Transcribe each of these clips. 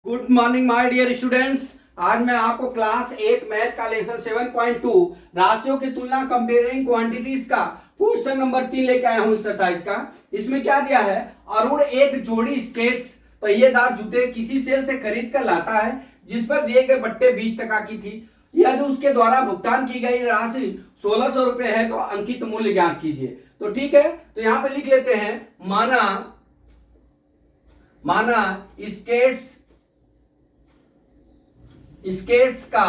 Good morning my dear students. आज मैं आपको क्लास 8 मैथ का लेसन 7.2 राशियों की तुलना कंपेयरिंग क्वांटिटीज का क्वेश्चन नंबर 3 लेके आया हूं एक्सरसाइज का। इसमें क्या दिया है, अरुण एक जोड़ी स्केट्स पहिएदार जूते किसी सेल से खरीद कर लाता है जिस पर दिए गए बट्टे 20% की थी। यदि उसके द्वारा भुगतान की गई राशि 1600 रुपए है तो अंकित मूल्य ज्ञात कीजिए। तो ठीक है, तो यहां पे लिख लेते हैं माना स्केट्स का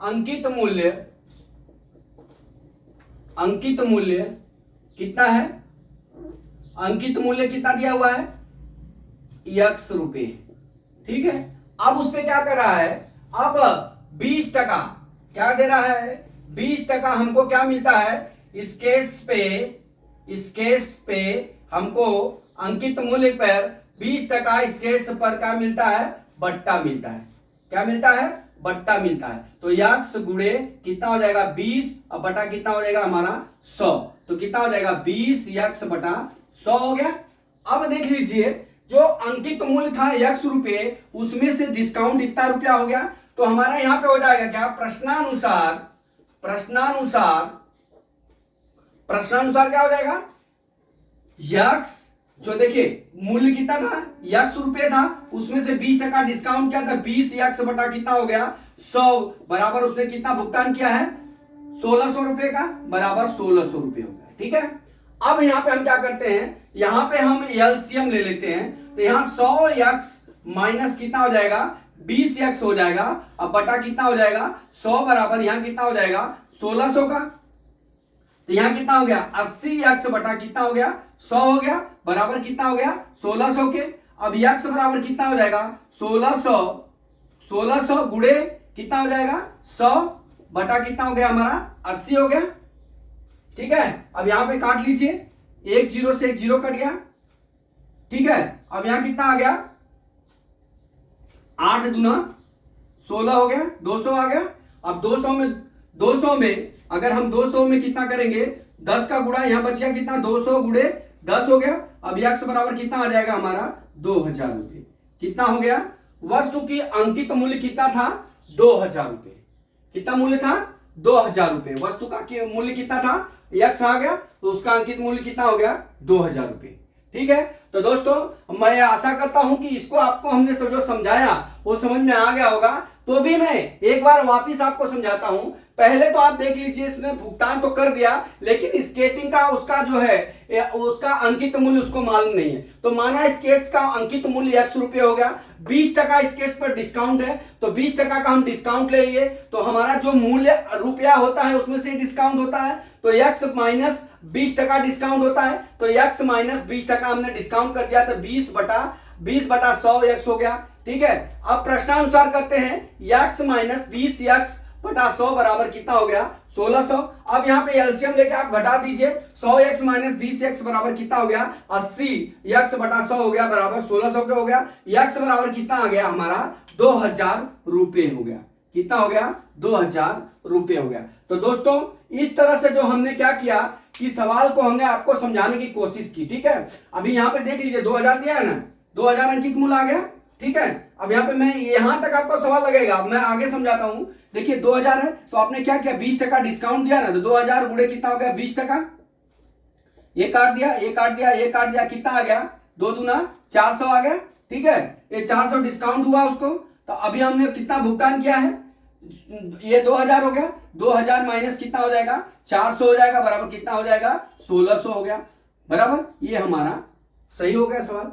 अंकित मूल्य कितना है? अंकित मूल्य कितना दिया हुआ है? x रुपए। ठीक है, अब उस पे क्या कर रहा है, अब 20% क्या दे रहा है? 20% हमको क्या मिलता है? स्केट्स पे हमको अंकित मूल्य पर 20% स्केट्स पर क्या मिलता है? बट्टा मिलता है। क्या मिलता है? बट्टा मिलता है। तो यक्स गुणे कितना हो जाएगा? 20 और बटा कितना हो जाएगा हमारा? 100। तो कितना हो जाएगा? 20 यक्स बटा 100 हो गया। अब देख लीजिए, जो अंकित मूल्य था x रुपए, उसमें से डिस्काउंट इतना रुपया हो गया। तो हमारा यहां पे हो जाएगा क्या? प्रश्नानुसार क्या हो जाएगा? यक्स जो देखिए मूल्य कितना था? x रुपए था, उसमें से 20% डिस्काउंट क्या था? 20 यक्स बटा कितना हो गया? 100 बराबर उसने कितना भुगतान किया है? 1600 रुपए का बराबर 1600 रुपए हो गया। ठीक है, अब यहां पे हम क्या करते हैं, यहां पे हम एलसीएम ले लेते हैं। तो यहां 100 यक्स माइनस कितना हो जाएगा? 20 यक्स हो जाएगा। अब बटा कितना हो जाएगा? 100 बराबर यहां कितना हो जाएगा? 1600 का। तो यहां कितना हो गया? 80 यक्स बटा कितना हो गया? 100 हो गया बराबर कितना हो गया? 1600 के। अब यक्स बराबर कितना हो जाएगा? 1600 गुणे कितना हो जाएगा? 100 बटा कितना हो गया हमारा? 80 हो गया। ठीक है, अब यहां पे काट लीजिए, एक जीरो से एक जीरो कट गया। ठीक है, अब यहां कितना आ गया? 8 दूना 16 हो गया, 200 आ गया। अब 200 में अगर हम 200 में कितना करेंगे? 10 का गुणा, यहां बच गया कितना? 200 गुणे 10 हो गया। अब यक्स बराबर कितना आ जाएगा हमारा? 2000 रुपए। कितना हो गया? वस्तु की अंकित मूल्य कितना था? 2000 रुपए। कितना मूल्य था? 2000 रुपए। वस्तु का मूल्य कितना था? यक्स आ गया, तो उसका अंकित मूल्य कितना हो गया? 2000 रुपए। ठीक है, तो दोस्तों मैं आशा करता हूं कि इसको आपको हमने जो समझाया वो समझ में आ गया होगा। तो भी मैं एक बार वापिस आपको समझाता हूं। पहले तो आप देख लीजिए, इसने भुगतान तो कर दिया, लेकिन स्केटिंग का उसका जो है उसका अंकित मूल्य उसको मालूम नहीं है। तो माना स्केट्स का अंकित मूल्य x रुपये हो गया, 20% स्केट्स पर डिस्काउंट है, तो 20% का हम डिस्काउंट ले लिए, तो हमारा जो मूल्य रुपया होता है उसमें से डिस्काउंट होता है, तो x माइनस 20% डिस्काउंट होता है। तो x माइनस 20% हमने डिस्काउंट कर दिया, तो 20 बटा 100 x हो गया। ठीक है, अब प्रश्नानुसार करते हैं, x माइनस 20 x बटा 100 बराबर कितना हो गया? 1600। अब यहां पे एलसीएम लेके आप घटा दीजिए, 100x माइनस 20x बराबर कितना हो गया? 80 x बटा 100 हो गया बराबर 1600 के हो गया। x बराबर कितना आ गया हमारा? 2000 रुपए हो गया। कितना हो गया? 2000 रुपए हो गया। तो दोस्तों इस तरह से जो हमने क्या किया कि सवाल को हमने आपको समझाने की कोशिश की। ठीक है, अभी यहां पे देख लीजिए 2000 दिया है ना, 2000 अंकित मूल्य आ गया। ठीक है, अब यहां पे मैं यहां तक आपको सवाल लगेगा, मैं आगे समझाता हूं। देखिए 2000 है, तो आपने क्या किया? 20% डिस्काउंट दिया ना, तो 2000 गुणे कितना हो गया? 20%। ये काट दिया, ये काट दिया, ये काट दिया, कितना आ गया? 2 दूना 400 आ गया। ठीक है, ये 400 डिस्काउंट हुआ उसको, तो अभी हमने कितना भुगतान किया है? ये 2000 हो गया, 2000 माइनस कितना हो जाएगा? 400 हो जाएगा बराबर कितना हो जाएगा? 1600 हो गया बराबर। ये हमारा सही हो गया सवाल।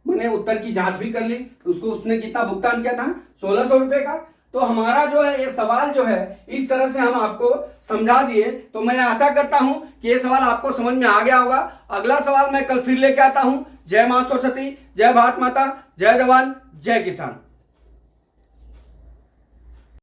मैंने उत्तर की जांच भी कर ली, उसको उसने कितना भुगतान किया था? 1600 रुपए का। तो हमारा जो है ये सवाल जो है इस तरह से हम आपको समझा दिए। तो मैं आशा करता हूं कि ये सवाल आपको समझ में आ गया होगा। अगला सवाल मैं कल फिर लेके आता हूं। जय मां सरस्वती, जय भारत माता, जय जवान, जय किसान।